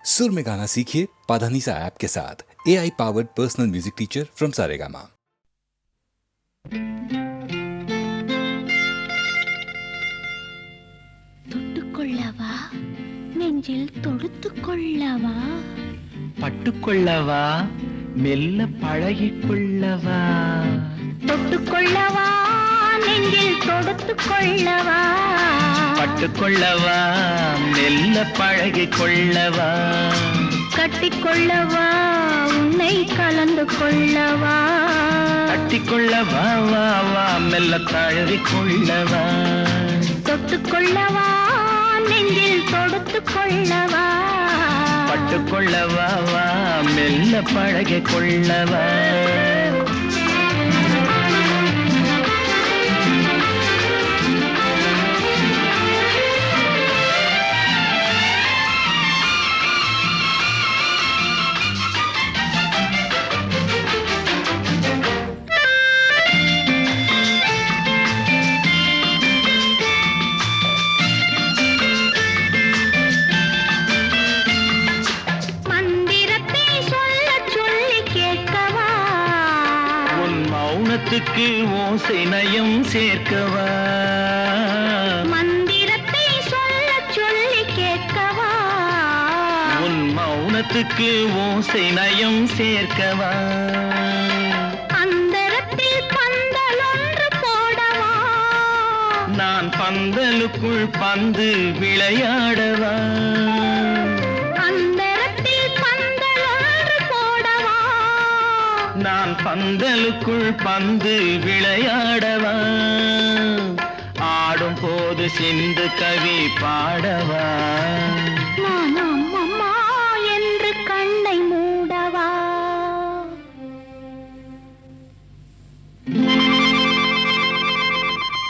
सुर में गाना सीखिए पाधानीसा ऐप के साथ। AI powered personal music teacher from Saregama. தொட்டுக்கொள்ளவா நெஞ்சில் தொடுத்துக்கொள்ளவா பட்டுக்கொள்ளவா மெல்ல பழகிக்கொள்ளவா தொட்டுக்கொள்ளவா நெஞ்சில் தொடுத்துக்கொள்ளவா பட்டுக்கொள்ளவா மெல்ல பழகிக்கொள்ளவா கட்டிக்கொள்ளவா உன்னை கலந்து கொள்ளவா கட்டிக்கொள்ளவா வா வா மெல்ல தழுவிக்கொள்ளவா தொட்டுக்கொள்ளவா நெஞ்சில் தொடுத்துக்கொள்ளவா பட்டுக்கொள்ளவா வா மெல்ல பழகிக்கொள்ளவா மௌனத்துக்கு ஓசை நயம் சேர்க்கவா மந்திரத்தை சொல்ல சொல்லி கேட்கவா உன் மௌனத்துக்கு ஓசை நயம் சேர்க்கவா அந்தரத்தில் பந்தல் ஒன்று போடவா நான் பந்தலுக்குள் பந்து விளையாடவா நான் பந்தலுக்குள் பந்து விளையாடவா ஆடும் போது சிந்து கவி பாடவா நான் அம்மம்மா என்று கண்ணை மூடவா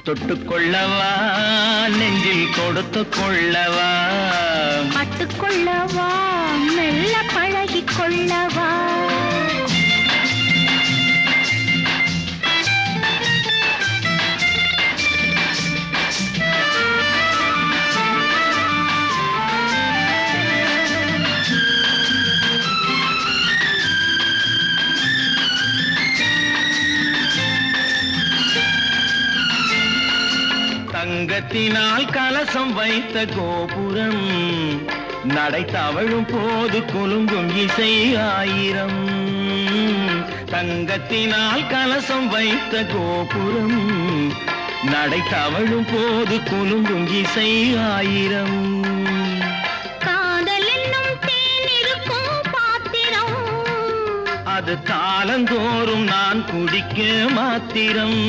தொட்டுக்கொள்ளவா நெஞ்சில் கொடுத்து கொள்ளவா பட்டுக்கொள்ளவா மெல்ல பழகிக்கொள்ளவா தங்கத்தினால் கலசம் வைத்த கோபுரம் நடை தவழும் போது குலுங்கும் இசை ஆயிரம் தங்கத்தினால் கலசம் வைத்த கோபுரம் நடை தவழும் போது குலுங்கும் இசை ஆயிரம் காதல் என்னும் தேன் இருக்கும் பாத்திரம் அது காலந்தோறும் நான் குடிக்க மாத்திரம்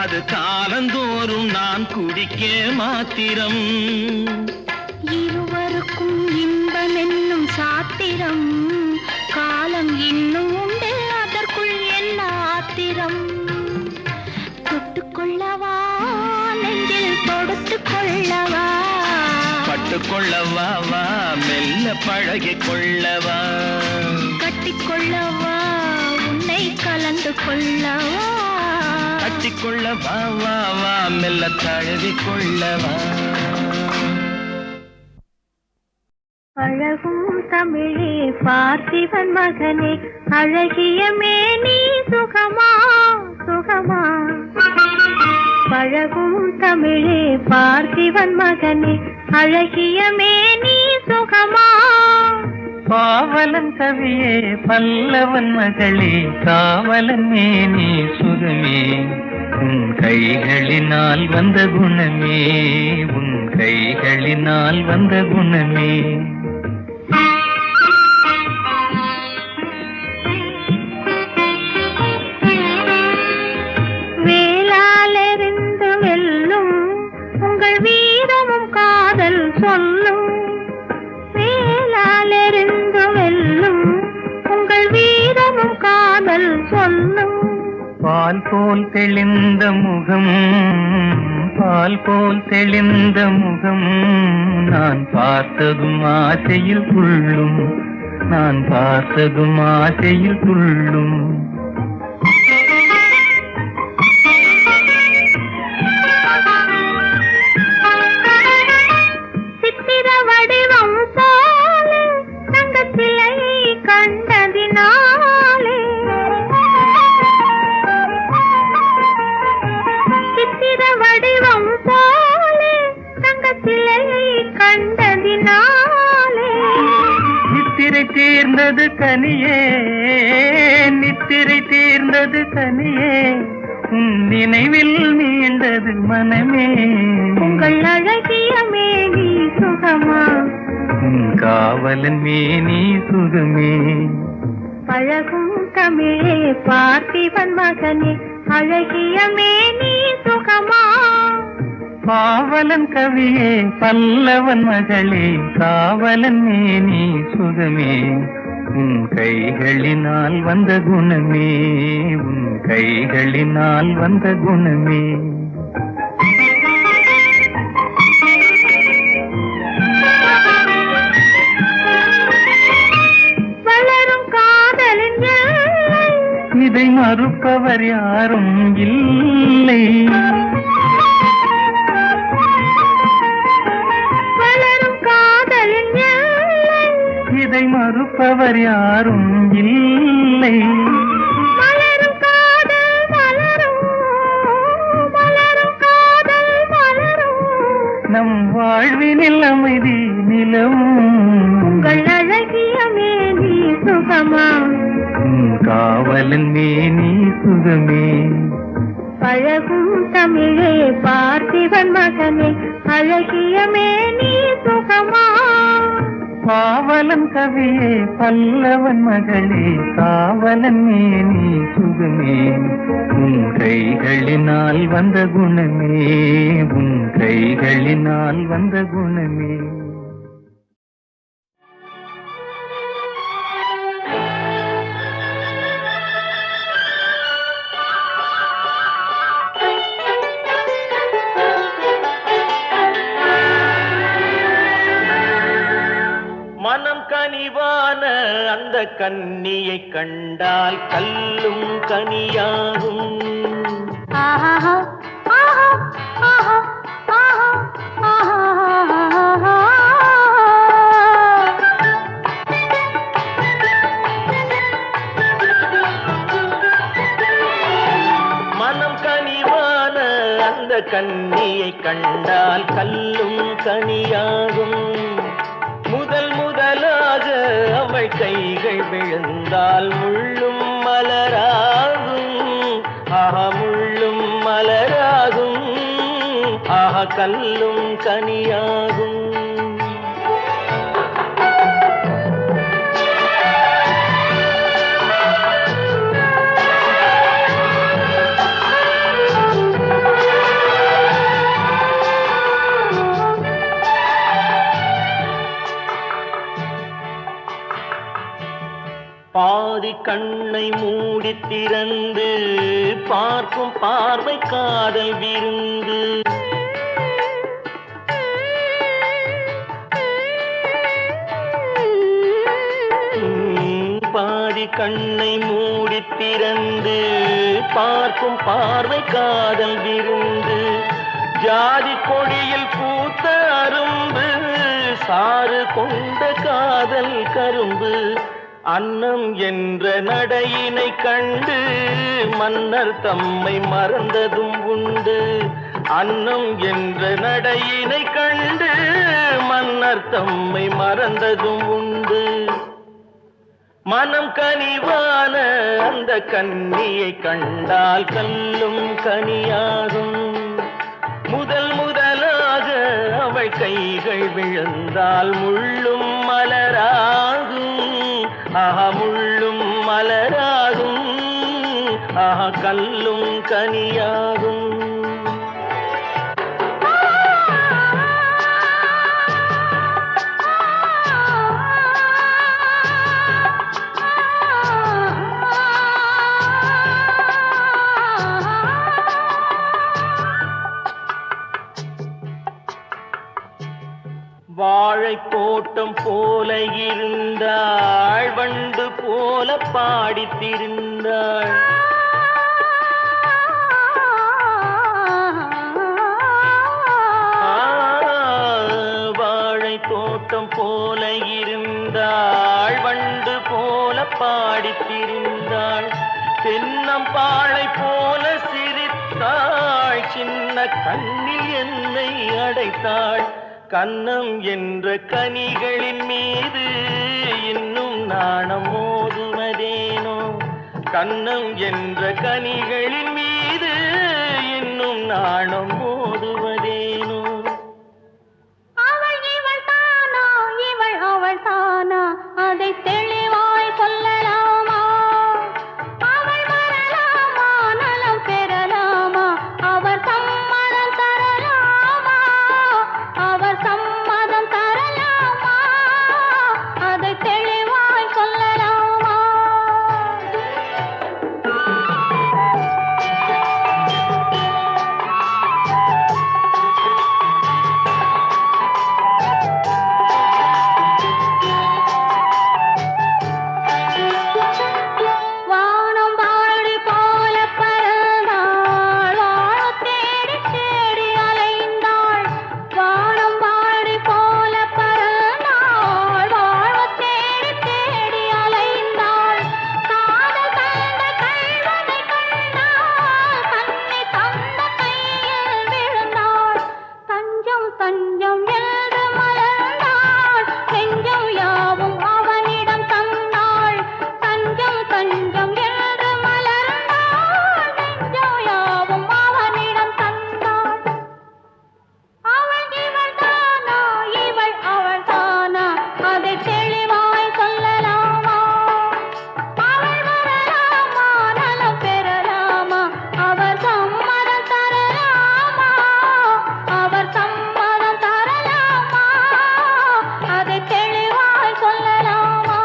அது காலந்தோறும் நான் குடிக்க மாத்திரம் இருவருக்கும் இன்பம் என்னும் சாத்திரம் காலம் இன்னும் உண்டு அதற்குள் என்ன ஆத்திரம் தொட்டுக்கொள்ளவா நெஞ்சில் தொடுத்துக்கொள்ளவா பட்டுக்கொள்ளவா வா மெல்ல பழகிக்கொள்ளவா கட்டிக்கொள்ளவா உன்னை கலந்து கொள்ளவா கட்டிக்கொள்ளவா வா வா மெல்ல தழுவிக்கொள்ளவா அழகும் தமிழே பார்த்திபன் மகனே அழகிய மேனி சுகமா சுகமா பழகும் தமிழே பார்த்திபன் மகனே அழகிய மேனி சுகமா பாவலன் கவியே பல்லவன் மகளே காவலன் மேனி சுகமே உன் கைகளினால் வந்த குணமே உன் கைகளினால் வந்த குணமே வேளாலெறிந்து வெல்லும் உங்கள் வீரமும் காதல் சொல்லும் வேளாலெறிந்து வெல்லும் உங்கள் வீரமும் காதல் சொல்லும் பால் போல் தெளிந்த முகம் பால் போல் தெளிந்த முகம் நான் பார்த்ததும் ஆசையில் துள்ளும் நான் பார்த்ததும் ஆசையில் துள்ளும் தீர்ந்தது கனியே, நித்திரை தீர்ந்தது கனியே, உன் நினைவில் மீண்டது மனமே. உங்கள் அழகிய மேனி சுகமா, உன் காவலன் மேனி சுகமே. பழகும் தமிழே பார்த்திபன் மகனே, அழகிய மேனி சுகமா. பாவலன் கவியே பல்லவன் மகளே, காவலன் மேனி சுகமே. உன் கைகளினால் வந்த குணமே, உன் கைகளினால் வந்த குணமே. வளரும் காதலின் எல்லை, இதை மறுப்பவர் யாரும் இல்லை. வளரும் காதலின் எல்லை, இதை மறுப்பவர் யாரும் இல்லை. மலரும் காதல் மலரும், மலரும் காதல் மலரும், நம் வாழ்வினில் அமைதி நிலவும். உங்கள் அழகிய மேனி சுகமா, உன் காவலன் மேனி சுகமே. பழகும் தமிழே பார்த்திபன் மகனே, அழகிய மேனி சுகமா. பாவலன் கவியே பல்லவன் மகளே, காவலன் மேனி சுகமே. உன் கைகளினால் வந்த குணமே, உன் கைகளினால் வந்த குணமே. மனம் கனிவான அந்த கன்னியை கண்டால் கல்லும் கனியாகும். ஆஹா ஆஹா ஆஹா ஆஹா ஆஹா. மனம் கனிவான அந்த கன்னியை கண்டால் கல்லும் கனியாகும். முதல் முதலாக அவள் கைகள் விழுந்தால் முள்ளும் மலராகும். ஆஹா முள்ளும் மலராகும், ஆஹா கல்லும் கனியாகும். பாதி கண்ணை மூடி திறந்து பார்க்கும் பார்வை காதல் விருந்து. பாதி கண்ணை மூடி திறந்து பார்க்கும் பார்வை காதல் விருந்து. ஜாதி கொடியில் பூத்த அரும்பு, சாறு கொண்ட காதல் கரும்பு. அன்னம் என்ற நடையினை கண்டு மன்னர் தம்மை மறந்ததும் உண்டு. அன்னம் என்ற நடையினை கண்டு மன்னர் தம்மை மறந்ததும் உண்டு. மனம் கனிவான அந்த கன்னியை கண்டால் கல்லும் கனியாகும். முதல் முதலாக அவள் கைகள் விழுந்தால் முள்ளும் மலராகும். ஆஹா முள்ளும் மலராகும், ஆஹா கல்லும் கனியாகும். வாழை தோட்டம் போல இருந்தாள், வண்டு போல பாடித்திருந்தாள். வாழை தோட்டம் போல இருந்தாள், வண்டு போல பாடித்திருந்தாள். தென்னம்பாளை போல சிரித்தாள், சின்ன கண்ணில் என்னை அடைத்தாள். கன்னம் என்ற கனிகளின் மீது இன்னும் நாணம் மோதுவதேனோ கண்ணம் என்ற கனிகளின் மீது இன்னும் நாணம் மோதுவதேனோ அவள் இவள் தானா இவள் அவள் தானா அதை தெளிவாய் சொல்லலாமா அவள் வரலாமா நலம் பெறலாமா அவர் சம்மதம் தரலாமா அவர் சம்மதம் தரலாமா அதை தெளிவாய் சொல்லலாமா வானம் வாடி போல பறந்தாள் வாழத் தேடி தேடி அலைந்தாள் வானம் வாடி போல பறந்தாள் வாழத் தேடி தேடி அலைந்தாள் காதல் தந்த கள்வனை கண்டாள் கண்ணி தந்த கையில் விழுந்தாள் தஞ்சம் தஞ்சம் என்று மலர்ந்தாள் நெஞ்சம் யாவும் அவனிடம் தந்தாள் தஞ்சம் தஞ்சம் என்று மலர்ந்தாள் நெஞ்சம் யாவும் அவனிடம் தந்தாள் அவள் இவள் தானா இவள் அவள் தானா அதை தெளிவாய் சொல்லலாமா அவள் வரலாமா நலம் பெறலாமா அவர் சம்மதம் தரலாமா அவர் சம்மதம் தரலாமா அதை தெளிவாய் சொல்லலாமா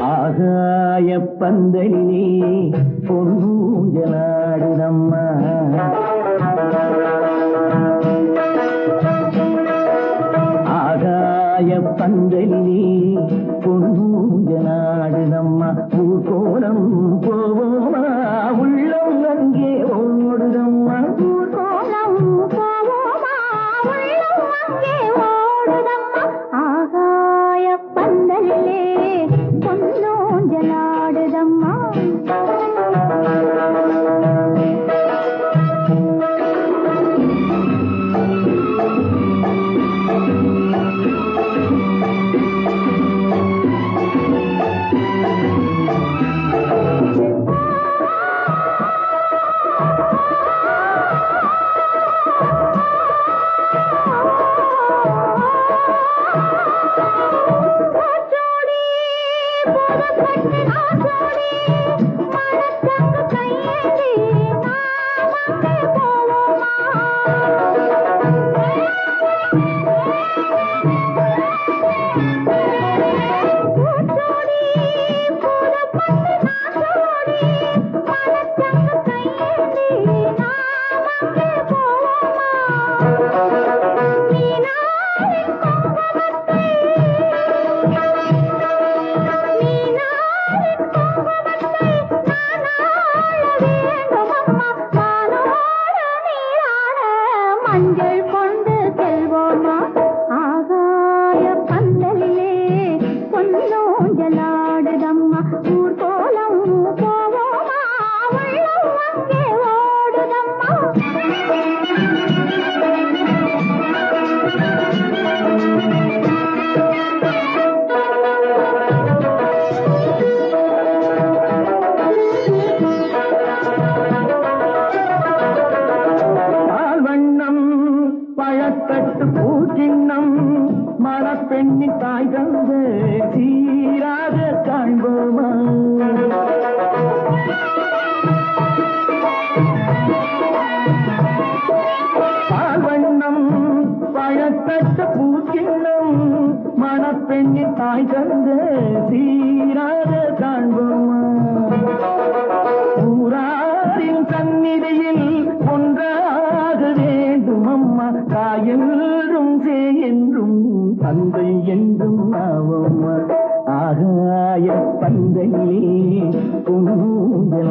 ஆகாய பந்தலிலே பொன்னூஞ்சலாடுதம்மா ஆகாய பந்தலிலே பொன்னூஞ்சலாடுதம்மா ஊர்கோலம் போவோமா உள்ளம் அங்கே ஓடுதம்மா ஊர்கோலம் போவோமா உள்ளம் அங்கே ஓடுதம்மா ஆகாய பந்தலிலே பொன்னூஞ்சலாடுதம்மா தாய் தந்த சீராக காண்போமா ஊராரின் சந்நிதியில் ஒன்றாக வேண்டும் அம்மா தாயென்றும் சே என்றும் தந்தை என்றும் ஆவோம்மா ஆகாய பந்தையிலே பூஞ்சலாடுதம்மா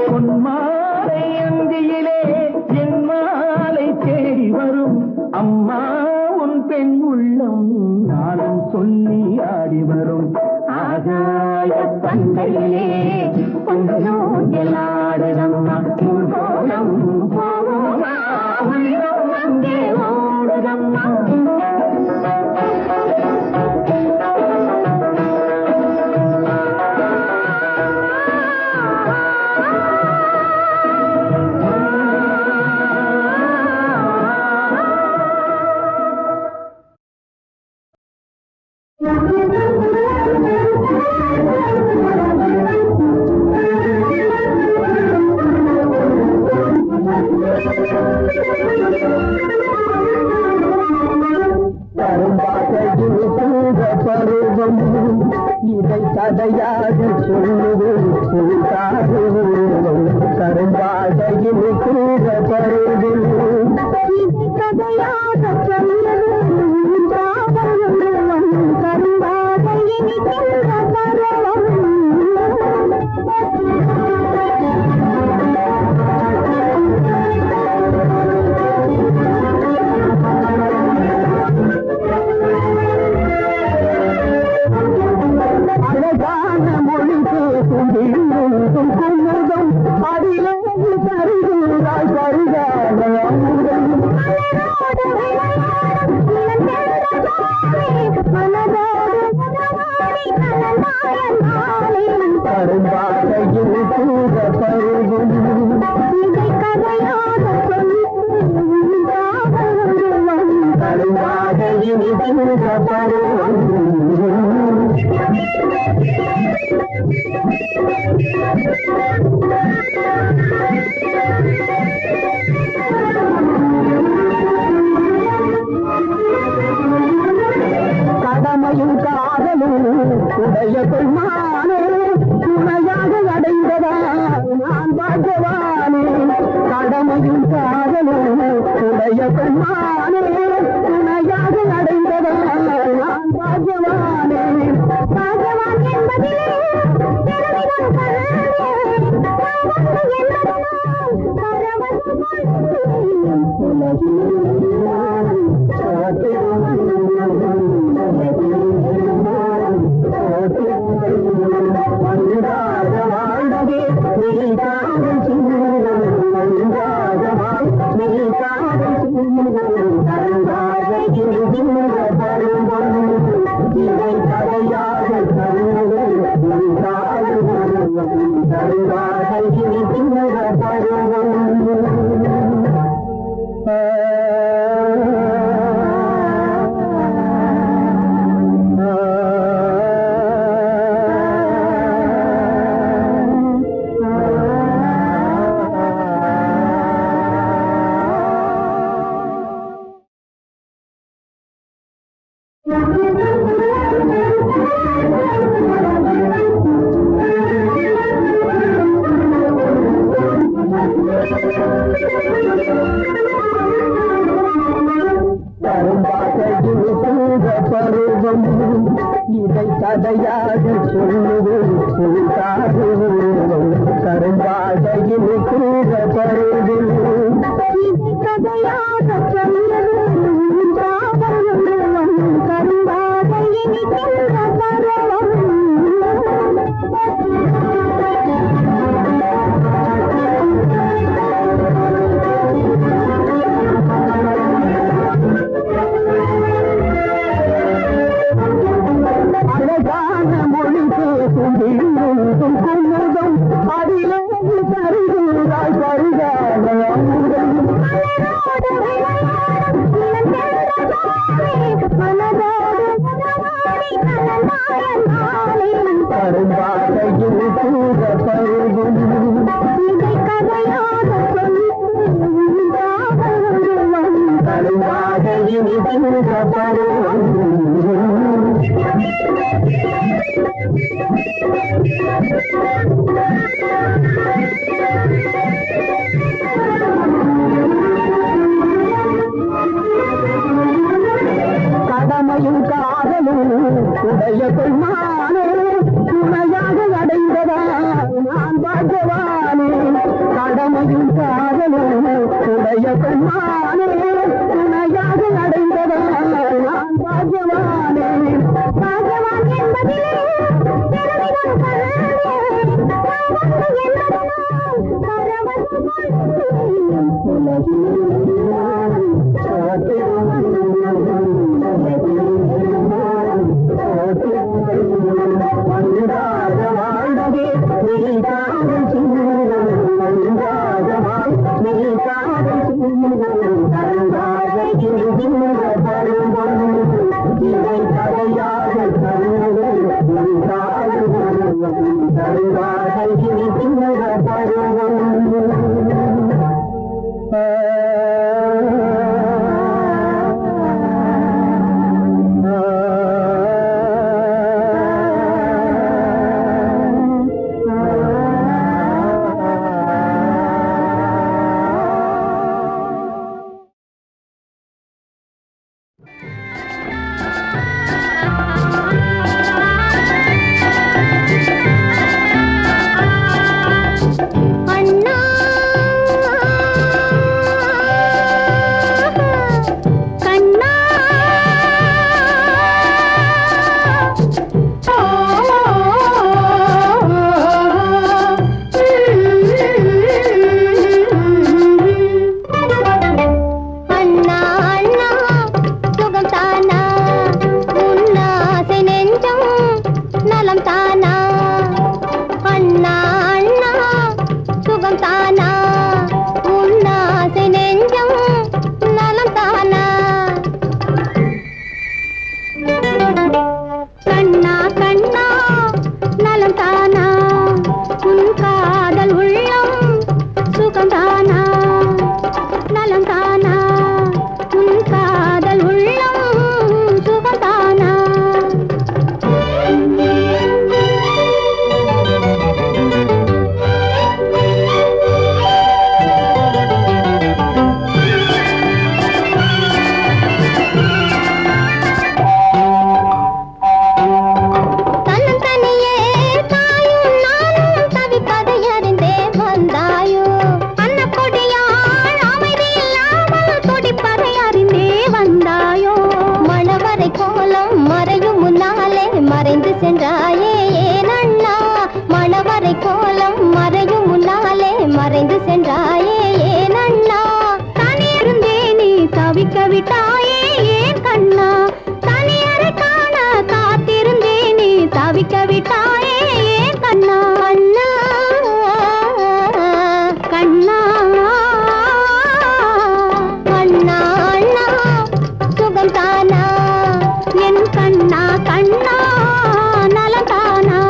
பொன்மாலை அந்தியிலே என் மாலை தேடி வரும் அம்மா உன் பெண் உள்ளம் நானும் சொல்லி ஆடி வரும் ஆகாய பந்தையிலே கொஞ்சலாடுதம்மா கோலம் போவோமா உள்ளம் அங்கே ஓடுதம்மா பருவம் இதை கதையாக சொல்லுவது கரும்பாதையில் கூட பருவம் இதை கதையாக சொல்லுவது கரும்பாதையில் பருவம் அழகான மொழி பேசும் குமுதம் அதிலே தருகிறாய் பருகான அமுதம் கரும்பாதையில் கூட பருவம் இதை கதையாக கரும்பாதையில் கூட பருவம் கடமையும் காதலும் உடைய பெருமானே துணையாக அடைந்ததா நான் பாஜவானே கடமையும் காதலும் உடைய பெருமானே துணையாக அடைந்ததா நான் பாஜவானே பாஜவான் என்பதிலே உலகில் கடமையும் காதலும் உடைய பெண்மானே துணையாக அடைந்ததா நான் பாக்கியவானே. கடமையும் காதலும் உடைய பெண்மானே துணையாக அடைந்ததா நான் பாக்கியவானே. பாகவான் என்பதிலே பெருமிதம் கண்டே பாவங்கள் என்பதனால் பரவசம் கொண்டேன். அண்ணா கண்ணா அண்ணா அண்ணா சுகம் தானா உன்னாசை நெஞ்சம் நலம் தானா அண்ணா அண்ணா சுகம் தானா உன்னாசை நெஞ்சம் நலம் தானா கண்ணா கண்ணா நலம் தானா உன் காதல் உள்ளம் சுகம் தானா நலம் தானா உன் காதல் உள்ளம் சுகம் தானா தன்னந்தனியே தாயும் நானும் தவிப்பதை அறிந்தே வந்தாயோ அன்னக்கொடியாள் அமைதி இல்லாமல் துடிப்பதை அறிந்தே வந்தாயோ மணவரை கோலம் மறையும் முன்னாலே மறைந்து சென்றாயே ஏன் அண்ணா மணவரை கோலம் மறையும் முன்னாலே மறைந்து சென்றாயே ஏன் அண்ணா தனியிருந்தே நீ தவிக்க விட்டாயே ஏன் கண்ணா தனியரை காண காத்திருந்தே நீ தவிக்க விட்டாயே ஏன் கண்ணா அண்ணா கண்ணா அண்ணா அண்ணா சுகம் தானா என் கண்ணா கண்ணா நலம் தானா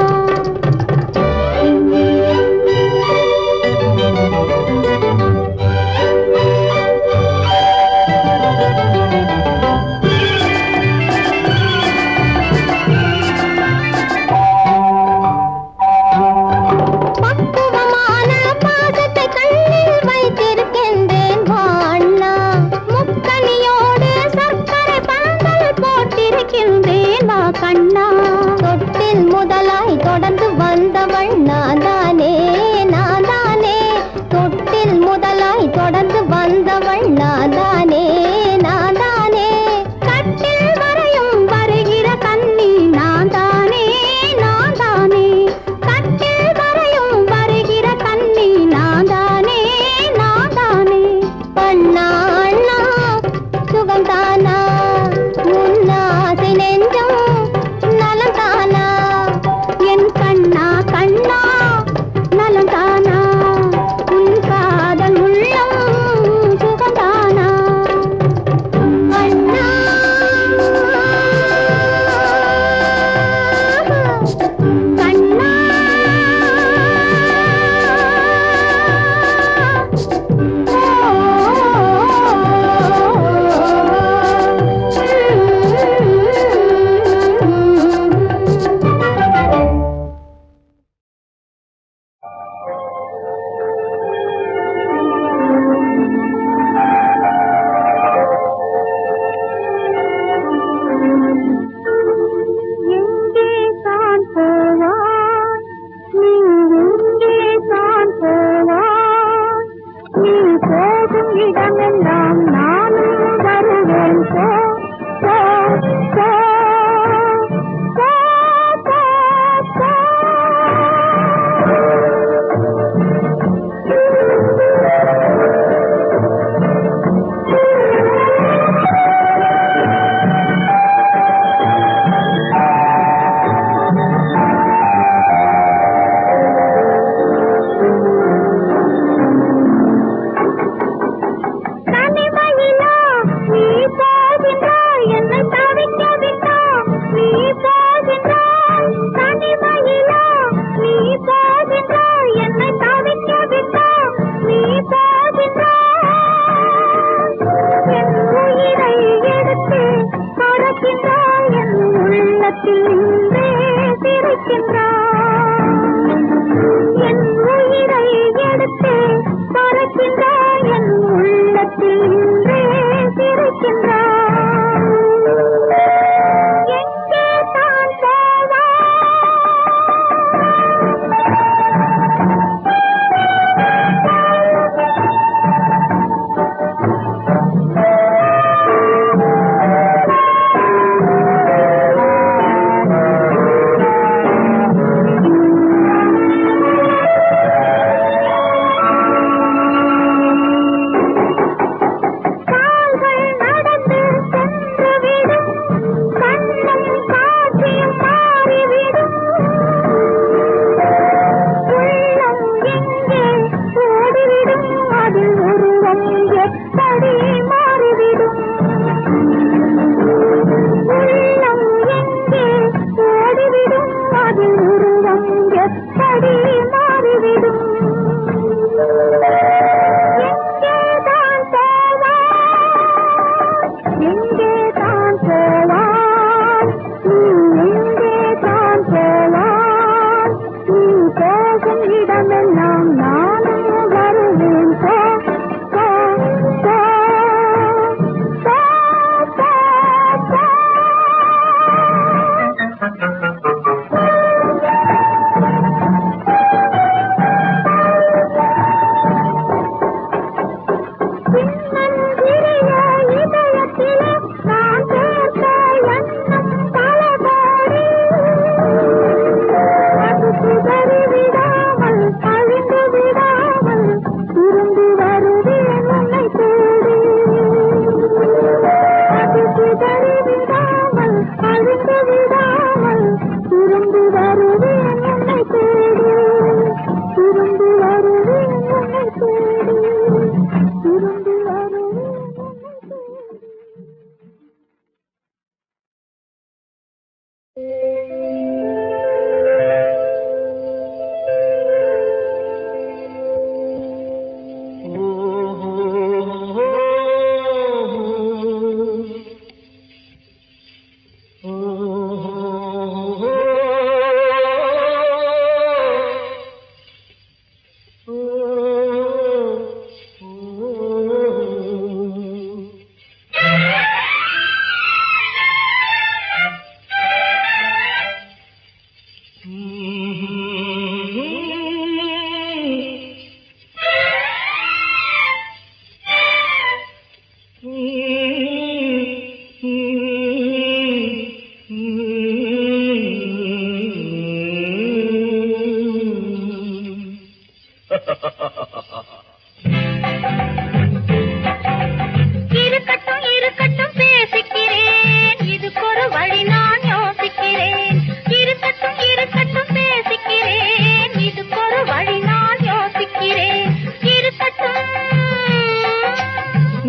இருக்கட்டும் இருக்கட்டும் பேசிக்கிறேன், இதுக்கொரு வழி நான் யோசிக்கிறேன். இருக்கட்டும் இருக்கட்டும் பேசிக்கிறேன், இதுக்கொரு வழி நான் யோசிக்கிறேன். இருக்கட்டும்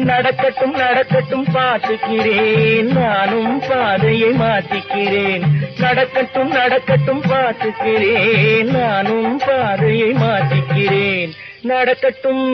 நடக்கட்டும் நடக்கட்டும் பார்த்துக்கிறேன், நானும் பாதையை மாற்றிக்கிறேன். நடக்கட்டும் நடக்கட்டும் பார்த்துக்கிறேன், நானும் பாதையை மாற்றிக்கிறேன். நடக்கட்டும்.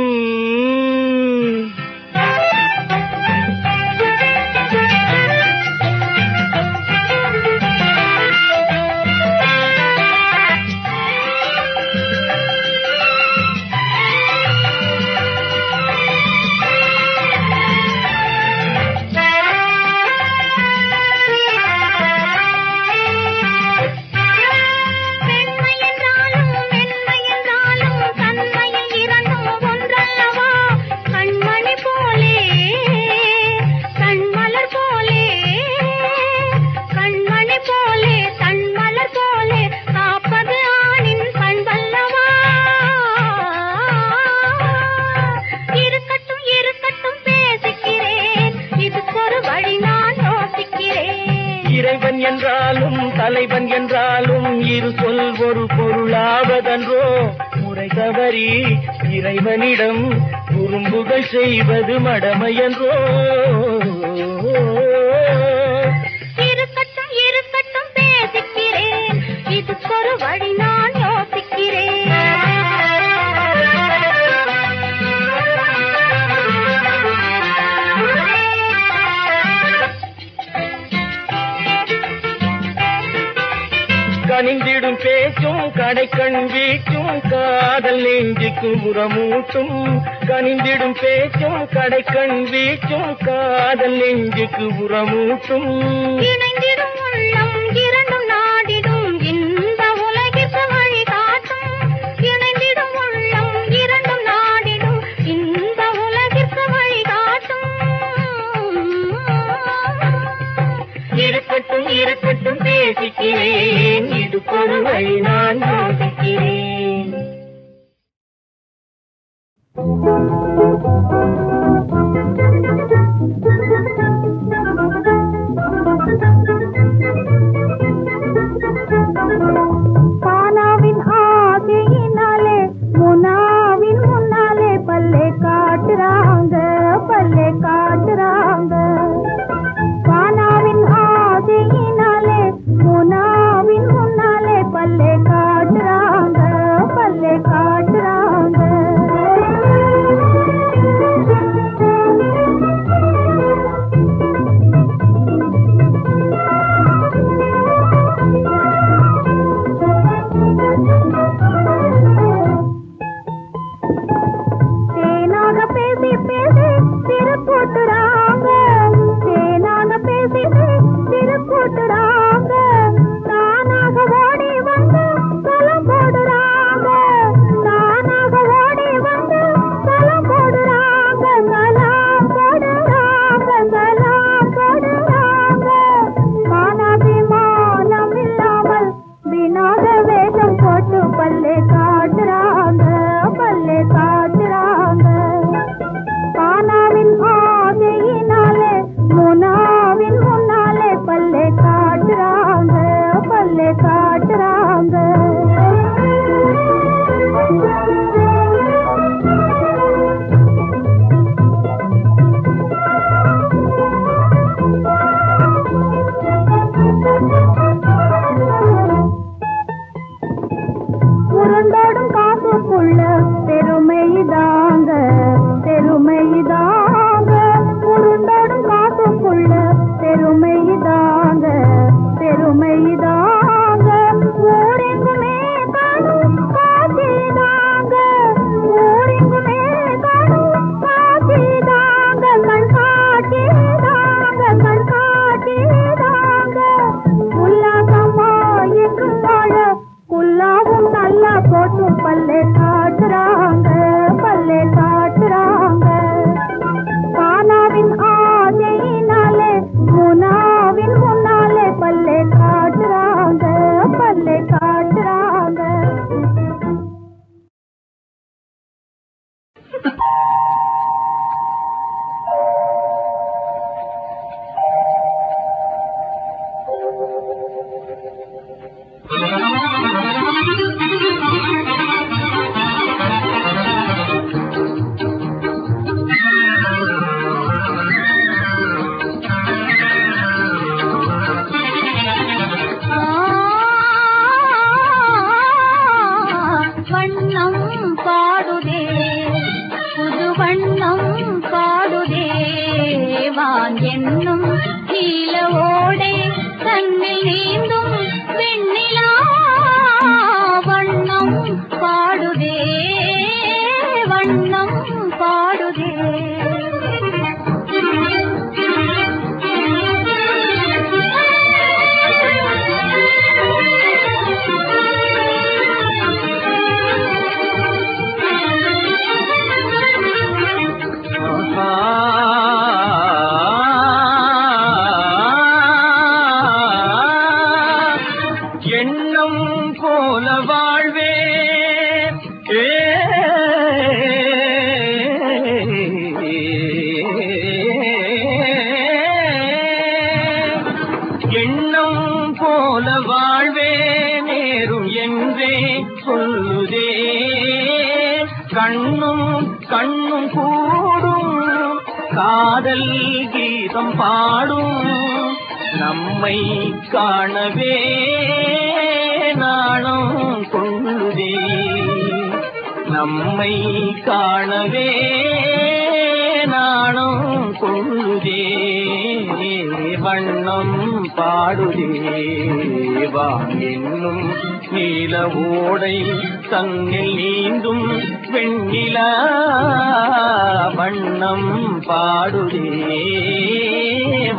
இறைவன் என்றாலும் தலைவன் என்றாலும் இரு சொல் ஒரு பொருளாவதன்றோ. முறை தவறி இறைவனிடம் குறும்புகள் செய்வது மடமையன்றோ. இருக்கட்டும் இருக்கட்டும் பேசிக்கிறேன், இதுக்கொரு வழி நான் யோசிக்கிறேன். கனிந்திடும் பேச்சும் கடைக்கண் வீச்சும் காதல் நெஞ்சுக்கு உரமூட்டும். கனிந்திடும் பேச்சும் கடைக்கண் வீச்சும் காதல் நெஞ்சுக்கு உரமூட்டும். இணைந்திடும் உள்ளம் இரண்டும் நாடிடும் இந்த உலகிற்கு வழிகாட்டும். இணைந்திடும் உள்ளம் இரண்டும் நாடிடும் இந்த உலகிற்கு வழிகாட்டும். இருக்கட்டும் இருக்கட்டும் பேசிக்கிறேன், இதுக்கொரு வழி நான் யோசிக்கிறேன். பானாவின் ஆசையினாலே முனாவின் முன்னாலே பல்லே காட்டுறாங்க, பல்லே காட்டுறாங்க. பானாவின் ஆசையினாலே முனாவின் முன்னாலே பல்லே காட்டுறாங்க, பல்லே காட்டுறாங்க. தேனாக பேசி பேசி திருக்கூட்டுறாங்க, தேனாக பேசி திருக்கூட்டுறாங்க. தானாக ஓடி வந்து கலம் போடுறாங்க, தானாக ஓடி வந்து கலம் போடுறாங்க. கலாம் போடுறாங்க, கலாம் போடுறாங்க. மானாபிமானம் இல்லாமல் வினோத வேஷம் போட்டு பல்லே காட்டுறாங்க, பல்லே காட்டுறாங்க. பானாவின் ஆசையினாலே முனாவின் முன்னாலே பல்லே காட்டுறாங்க, பல்லே காட்டுறாங்க. உருண்டோடும் காசுக்குள்ள பெருமைதாங்க, பெருமைதாங்க. உருண்டோடும் காசுக்குள்ள பெருமைதாங்க, பெருமைதாங்க. ஊரெங்குமே காணும் காட்சிதாங்க, ஊரெங்குமே காணும் காட்சிதாங்க. கண்காட்சிதாங்க, கண்காட்சிதாங்க. உல்லாசமா என்றும் வாழ குல்லாவும் நல்லா போட்டு பல்லே காட்டுறாங்க, பல்லே காட்டுறாங்க. பானாவின் ஆசையினாலே முனாவின் முன்னாலே பல்லே காட்டுறாங்க, பல்லே காட்டுறாங்க. பாடுதே புது வண்ணம் பாடுதே வான் என்னும் நீல ஓடை தன்னில் நீந்தும் வெண்ணிலா வண்ணம் பாடுதே வண்ணம் பாடுதே எண்ணம் போல வாழ்வே எண்ணம் போல வாழ்வே நேரும் என்றே சொல்லுதே கண்ணும் கண்ணும் கூடும் காதல் கீதம் பாடும் நம்மை காணவே நாணம் கொள்ளுதே நம்மை காணவே நாணம் கொள்ளுதே வண்ணம் பாடுதே வான் என்னும் நீல ஓடை தன்னில் நீந்தும் வெண்ணிலா வண்ணம் பாடுதே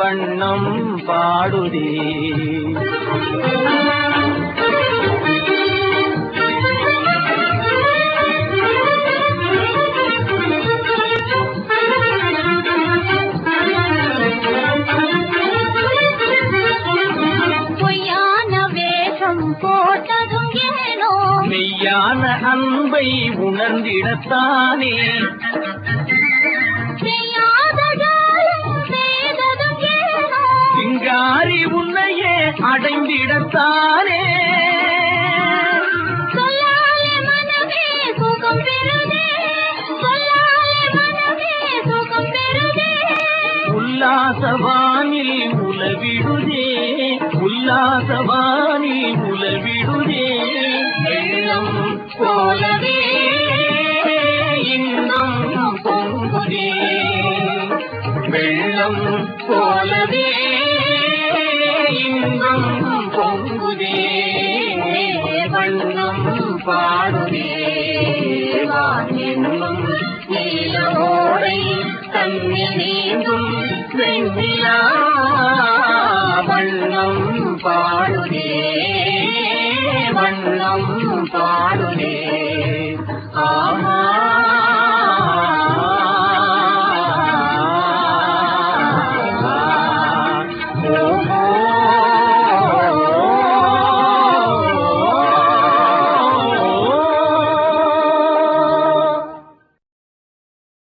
வண்ணம் பாடுதே போட்டதும் ஏனோ மெய்யான அன்பை உணர்ந்திடத்தானே சிங்காரி உன்னையே அடைந்திடத்தானே சொல்லாலே மனமே சுகம் பெறுதே சொல்லாலே மனமே சுகம் பெறுதே உல்லாசவானில் உலவிடுதே உல்லாசவானில் உலவிடுதே வெள்ளம் போலவே இன்னும் பொங்குதே வெள்ளம் போலவே இன்னும் பொங்குதே வண்ணம் பாடுதே வான் என்னும் நீலோடை தன்னில் நீந்தும் வெண்ணிலா